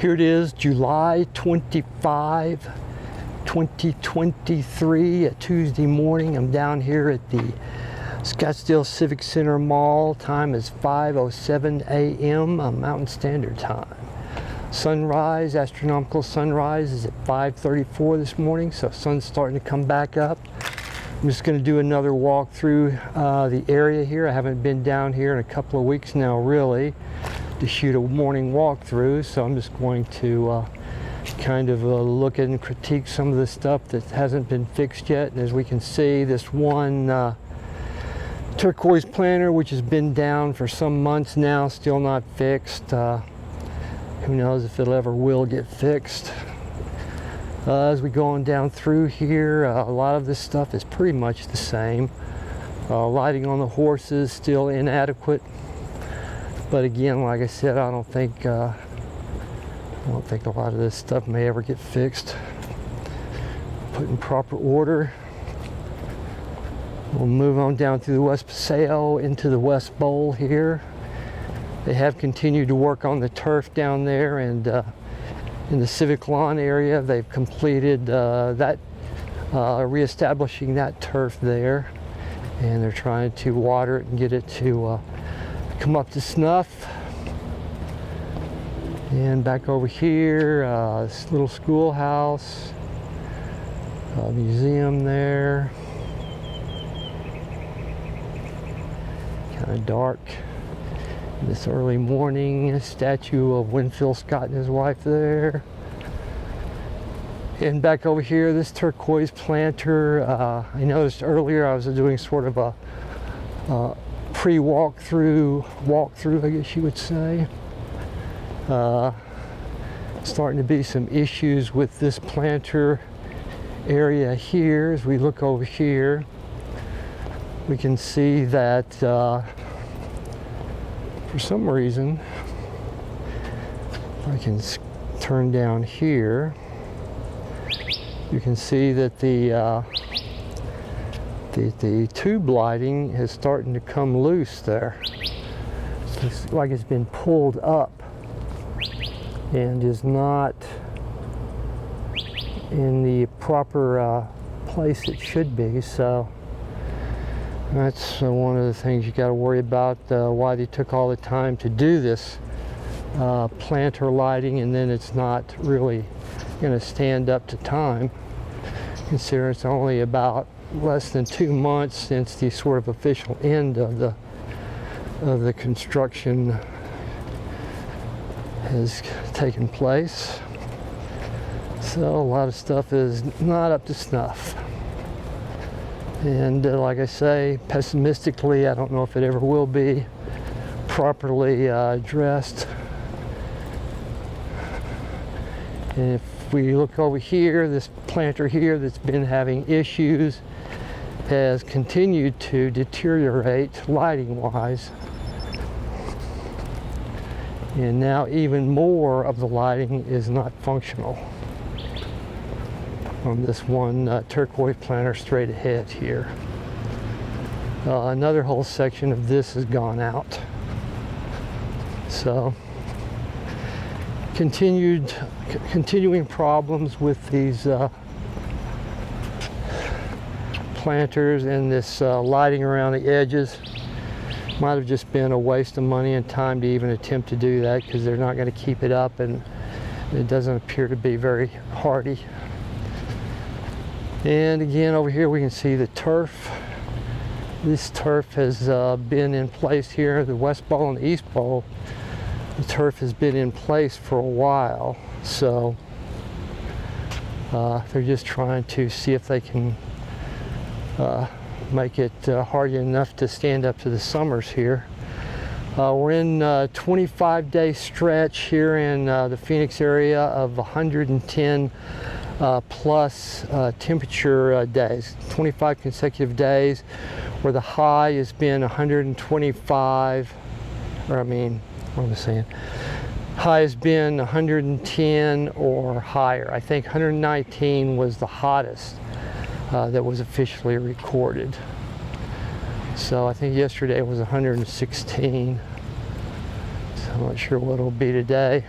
Here it is, July 25, 2023, a Tuesday morning. I'm down here at the Scottsdale Civic Center Mall. Time is 5:07 a.m. Mountain Standard Time. Sunrise, astronomical sunrise is at 5:34 this morning, so sun's starting to come back up. I'm just going to do another walk through the area here. I haven't been down here in a couple of weeks now, really, to shoot a morning walkthrough, so I'm just going to kind of look at and critique some of the stuff that hasn't been fixed yet. And as we can see, this one turquoise planter, which has been down for some months now, still not fixed. Who knows if it ever will get fixed. As we go on down through here, a lot of this stuff is pretty much the same. Lighting on the horses still inadequate, but again, like I said, I don't think a lot of this stuff may ever get fixed. Put in proper order. We'll move on down through the West Paseo into the West Bowl here. They have continued to work on the turf down there, and in the Civic Lawn area, they've completed reestablishing that turf there, and they're trying to water it and get it to come up to snuff. And back over here, this little schoolhouse, museum there. Kind of dark this early morning. A statue of Winfield Scott and his wife there. And back over here, this turquoise planter. I noticed earlier I was doing sort of a walkthrough, I guess you would say. Starting to be some issues with this planter area here. As we look over here, we can see that for some reason, I can turn down here. You can see that the tube lighting is starting to come loose there. It's like it's been pulled up and is not in the proper place it should be. So that's one of the things you got to worry about, why they took all the time to do this planter lighting, and then it's not really going to stand up to time, considering it's only about less than 2 months since the sort of official end of the construction has taken place. So a lot of stuff is not up to snuff. And like I say, pessimistically, I don't know if it ever will be properly addressed. And if we look over here, this planter here that's been having issues has continued to deteriorate lighting-wise. And now even more of the lighting is not functional on this one turquoise planter straight ahead here. Another whole section of this has gone out. So continuing problems with these planters and this lighting around the edges. Might have just been a waste of money and time to even attempt to do that, because they're not going to keep it up, and it doesn't appear to be very hardy. And again, over here we can see the turf. This turf has been in place here, the West Bowl and the East Bowl. The turf has been in place for a while, so they're just trying to see if they can make it hardy enough to stand up to the summers here. We're in a 25-day stretch here in the Phoenix area of 110 plus temperature days, 25 consecutive days, where the high has been 125, or I mean, what am I saying? High has been 110 or higher. I think 119 was the hottest that was officially recorded. So I think yesterday was 116. So I'm not sure what it'll be today.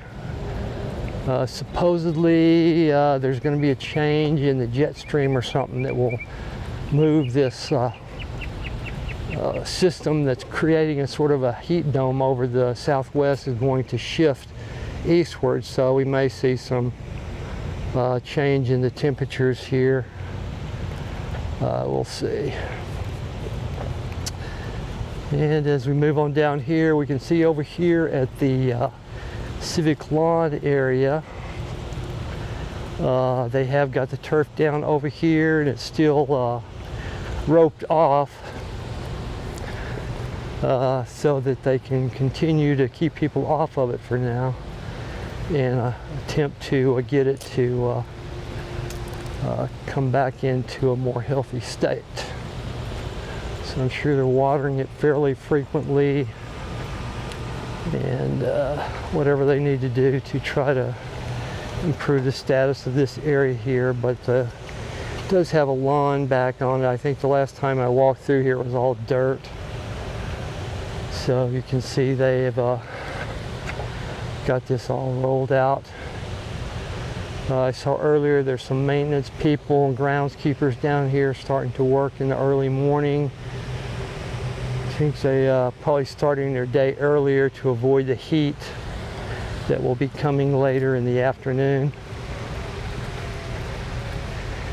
Supposedly there's going to be a change in the jet stream or something that will move this system that's creating a sort of a heat dome over the southwest is going to shift eastward, so we may see some change in the temperatures here. We'll see. And as we move on down here, we can see over here at the Civic Lawn area, they have got the turf down over here and it's still roped off so that they can continue to keep people off of it for now and attempt to get it to come back into a more healthy state. So I'm sure they're watering it fairly frequently and whatever they need to do to try to improve the status of this area here. But it does have a lawn back on it. I think the last time I walked through here it was all dirt. So you can see they've got this all rolled out. I saw earlier there's some maintenance people and groundskeepers down here starting to work in the early morning. I think they probably starting their day earlier to avoid the heat that will be coming later in the afternoon.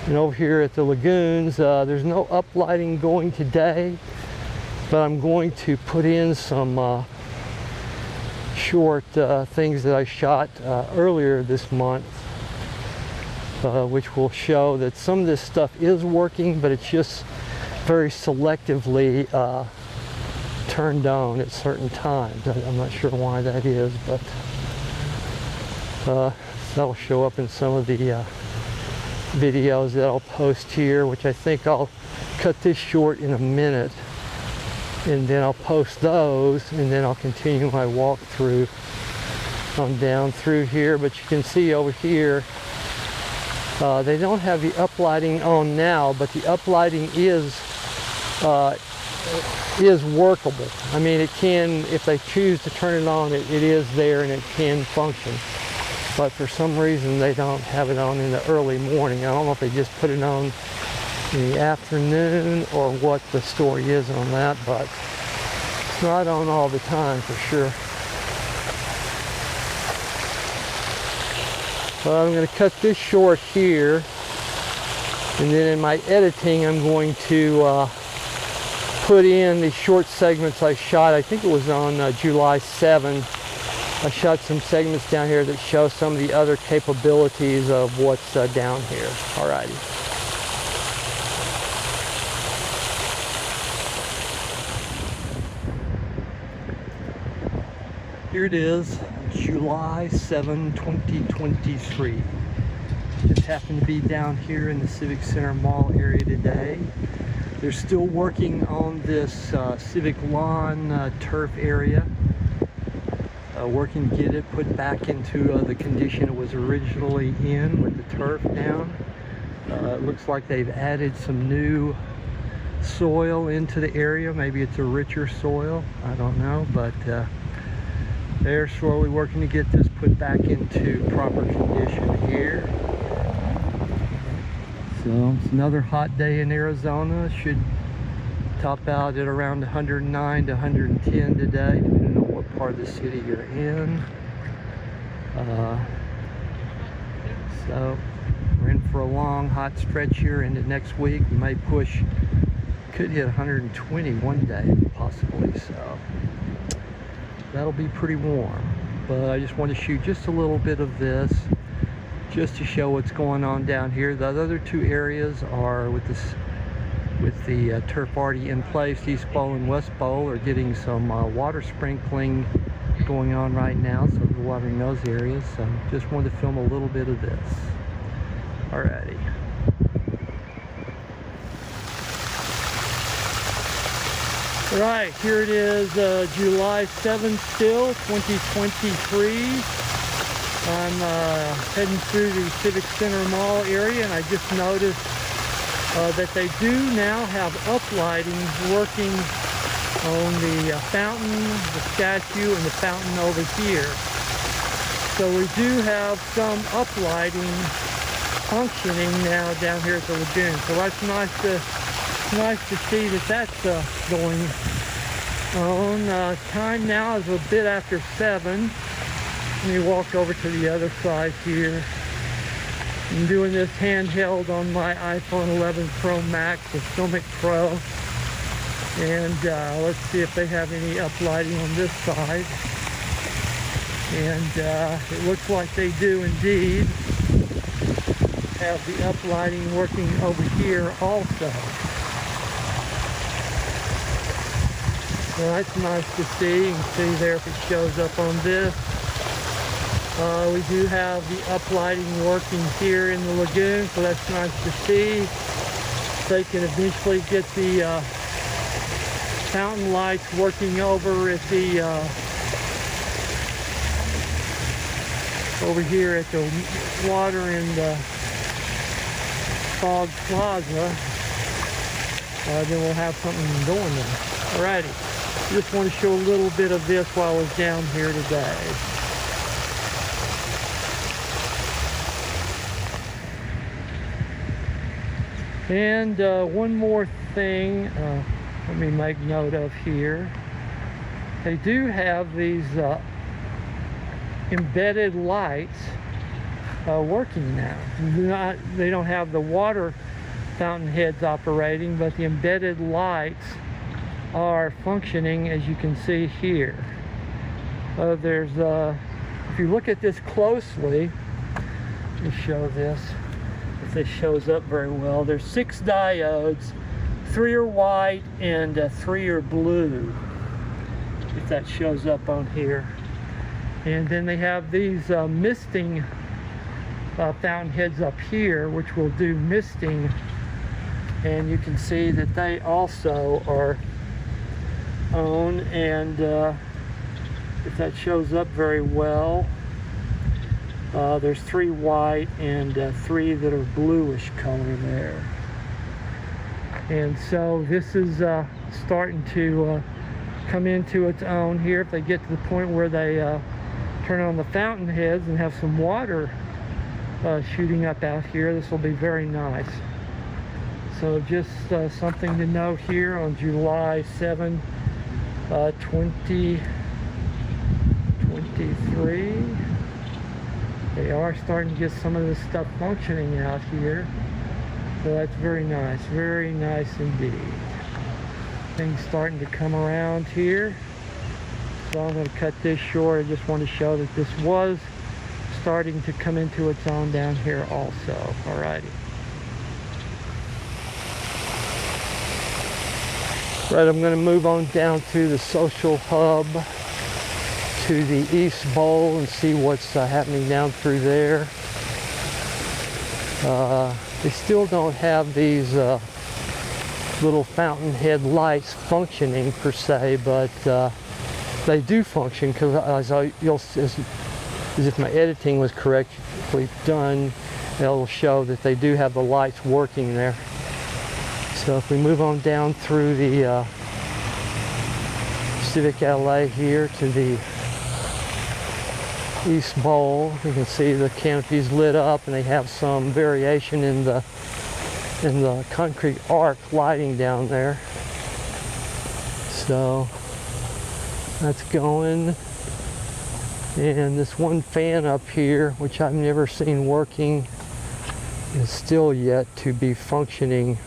And over here at the lagoons, there's no uplighting going today, but I'm going to put in some short things that I shot earlier this month, which will show that some of this stuff is working, but it's just very selectively turned on at certain times. I'm not sure why that is, but that'll show up in some of the videos that I'll post here, which I think I'll cut this short in a minute, and then I'll post those, and then I'll continue my walkthrough on down through here. But you can see over here, they don't have the uplighting on now, but the uplighting is workable. I mean, it can, if they choose to turn it on, it is there and it can function. But for some reason they don't have it on in the early morning. I don't know if they just put it on in the afternoon or what the story is on that, but it's not on all the time for sure. Well, I'm going to cut this short here, and then in my editing I'm going to put in the short segments I shot. I think it was on July 7. I shot some segments down here that show some of the other capabilities of what's down here. Alrighty. Here it is, July 7, 2023. Just happened to be down here in the Civic Center Mall area today. They're still working on this Civic Lawn turf area. Working to get it put back into the condition it was originally in with the turf down. It looks like they've added some new soil into the area. Maybe it's a richer soil, I don't know, but they're slowly working to get this put back into proper condition here. So it's another hot day in Arizona. Should top out at around 109 to 110 today, depending on what part of the city you're in. So we're in for a long hot stretch here into next week. We may push, could hit 120 one day possibly, so that'll be pretty warm. But I just want to shoot just a little bit of this just to show what's going on down here. The other two areas are with this, with the turf already in place. East Bowl and West Bowl are getting some water sprinkling going on right now, so we're watering those areas. So just wanted to film a little bit of this. Alrighty. Right, here it is, July 7th still, 2023. I'm heading through the Civic Center Mall area, and I just noticed that they do now have uplighting working on the fountain, the statue, and the fountain over here. So we do have some uplighting functioning now down here at the lagoon. So that's nice to see that that's going on. Time now is a bit after 7. Let me walk over to the other side here. I'm doing this handheld on my iPhone 11 Pro Max with FiLMiC Pro. And let's see if they have any uplighting on this side. And it looks like they do indeed have the uplighting working over here also. So that's nice to see. You can see there if it shows up on this. We do have the uplighting working here in the lagoon, so that's nice to see. They can eventually get the fountain lights working over at the over here at the water and fog plaza. Then we'll have something going there. Alrighty, just want to show a little bit of this while I was down here today. And one more thing, let me make note of here. They do have these embedded lights working now. They don't have the water fountain heads operating, but the embedded lights are functioning, as you can see here. There's, if you look at this closely, let me show this. If this shows up very well, there's 6 diodes, 3 are white and 3 are blue, if that shows up on here. And then they have these misting fountain heads up here, which will do misting, and you can see that they also are on. And if that shows up very well, there's 3 white and 3 that are bluish color there. And so this is starting to come into its own here. If they get to the point where they turn on the fountain heads and have some water shooting up out here, this will be very nice. So just something to note here on July 7, 2023. They are starting to get some of this stuff functioning out here. So that's very nice indeed. Things starting to come around here. So I'm going to cut this short. I just want to show that this was starting to come into its own down here also. Alrighty. Right, I'm going to move on down to the social hub, to the East Bowl, and see what's happening down through there. They still don't have these little fountain head lights functioning per se, but they do function, because as if my editing was correctly done, it'll show that they do have the lights working there. So if we move on down through the Civic LA here to the East Bowl, you can see the canopies lit up, and they have some variation in the concrete arc lighting down there. So that's going. And this one fan up here, which I've never seen working, is still yet to be functioning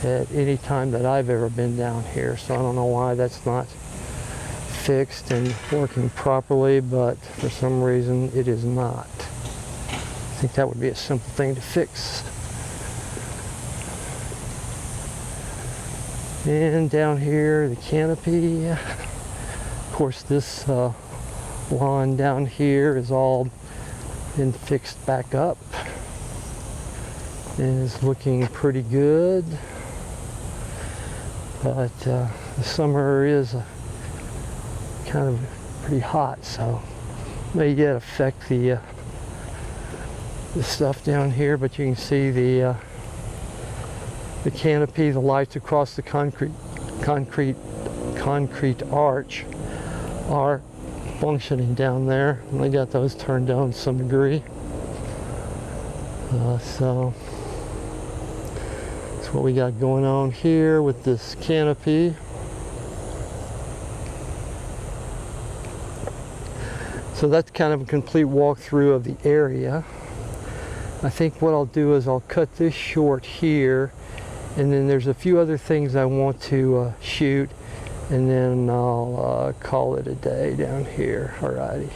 at any time that I've ever been down here. So I don't know why that's not fixed and working properly, but for some reason it is not. I think that would be a simple thing to fix. And down here, the canopy. Of course, this lawn down here is all been fixed back up and is looking pretty good. But the summer is kind of pretty hot, so may yet affect the stuff down here. But you can see the canopy, the lights across the concrete arch are functioning down there. I got those turned on to some degree. So that's what we got going on here with this canopy. So that's kind of a complete walkthrough of the area. I think what I'll do is I'll cut this short here, and then there's a few other things I want to shoot, and then I'll call it a day down here. Alrighty.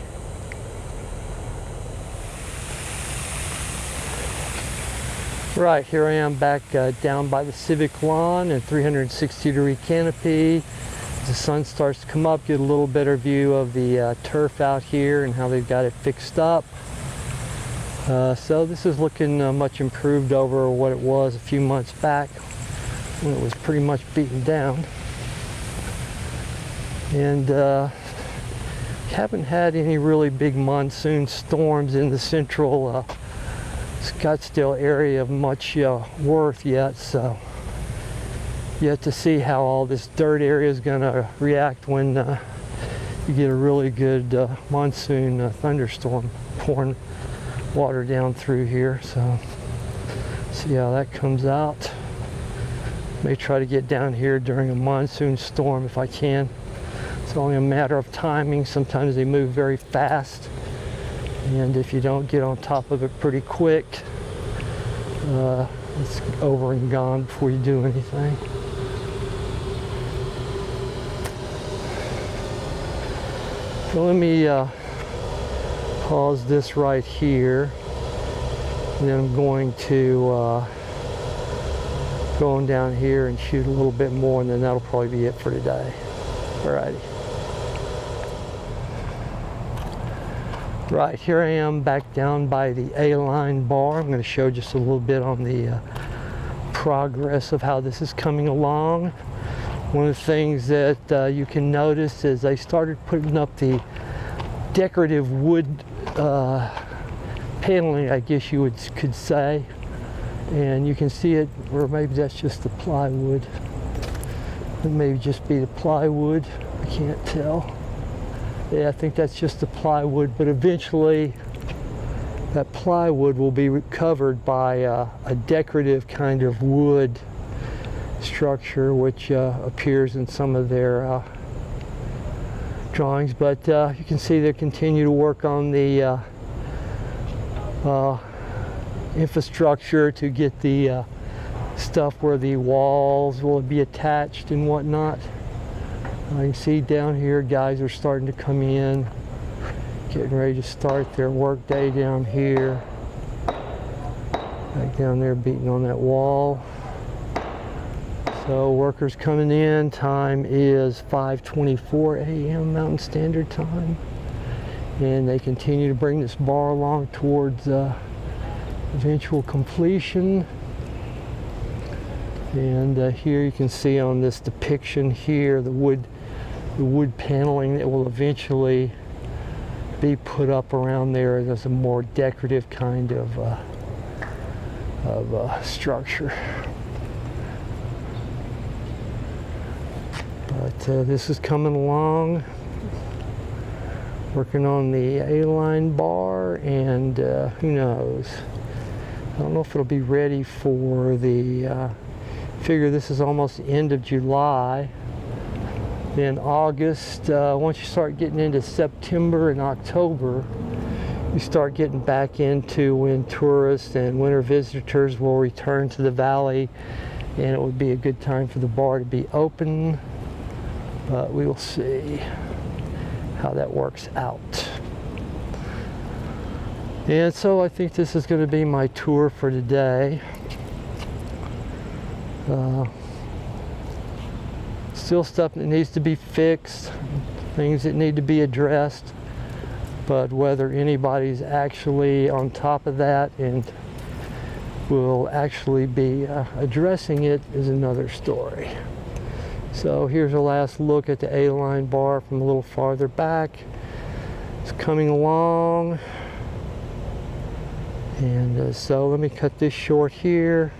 Right, here I am back down by the Civic Lawn and 360-degree canopy. As the sun starts to come up, get a little better view of the turf out here and how they've got it fixed up. So this is looking much improved over what it was a few months back when it was pretty much beaten down. And haven't had any really big monsoon storms in the central Scottsdale area of much worth yet, so yet to see how all this dirt area is going to react when you get a really good monsoon thunderstorm pouring water down through here. So see how that comes out. May try to get down here during a monsoon storm if I can. It's only a matter of timing. Sometimes they move very fast, and if you don't get on top of it pretty quick, it's over and gone before you do anything. So let me pause this right here, and then I'm going to go on down here and shoot a little bit more, and then that'll probably be it for today. Alrighty. Right, here I am back down by the A-line bar. I'm going to show just a little bit on the progress of how this is coming along. One of the things that you can notice is they started putting up the decorative wood paneling, I guess you could say. And you can see it, or maybe that's just the plywood. It may just be the plywood, I can't tell. Yeah, I think that's just the plywood, but eventually that plywood will be covered by a decorative kind of wood structure, which appears in some of their drawings. But you can see they continue to work on the infrastructure to get the stuff where the walls will be attached and whatnot. I can see down here guys are starting to come in, getting ready to start their work day down here. Back down there beating on that wall. So workers coming in, time is 5:24 a.m. Mountain Standard Time. And they continue to bring this bar along towards eventual completion. And here you can see on this depiction here the wood paneling that will eventually be put up around there as a more decorative kind of structure. But this is coming along, working on the A-line bar, and who knows, I don't know if it'll be ready for the figure. This is almost the end of July. Then August, once you start getting into September and October, you start getting back into when tourists and winter visitors will return to the valley, and it would be a good time for the bar to be open. But we will see how that works out. And so I think this is going to be my tour for today. Still stuff that needs to be fixed, things that need to be addressed, but whether anybody's actually on top of that and will actually be addressing it is another story. So here's a last look at the A-line bar from a little farther back. It's coming along, and so let me cut this short here.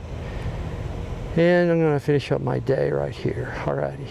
And I'm going to finish up my day right here. Alrighty.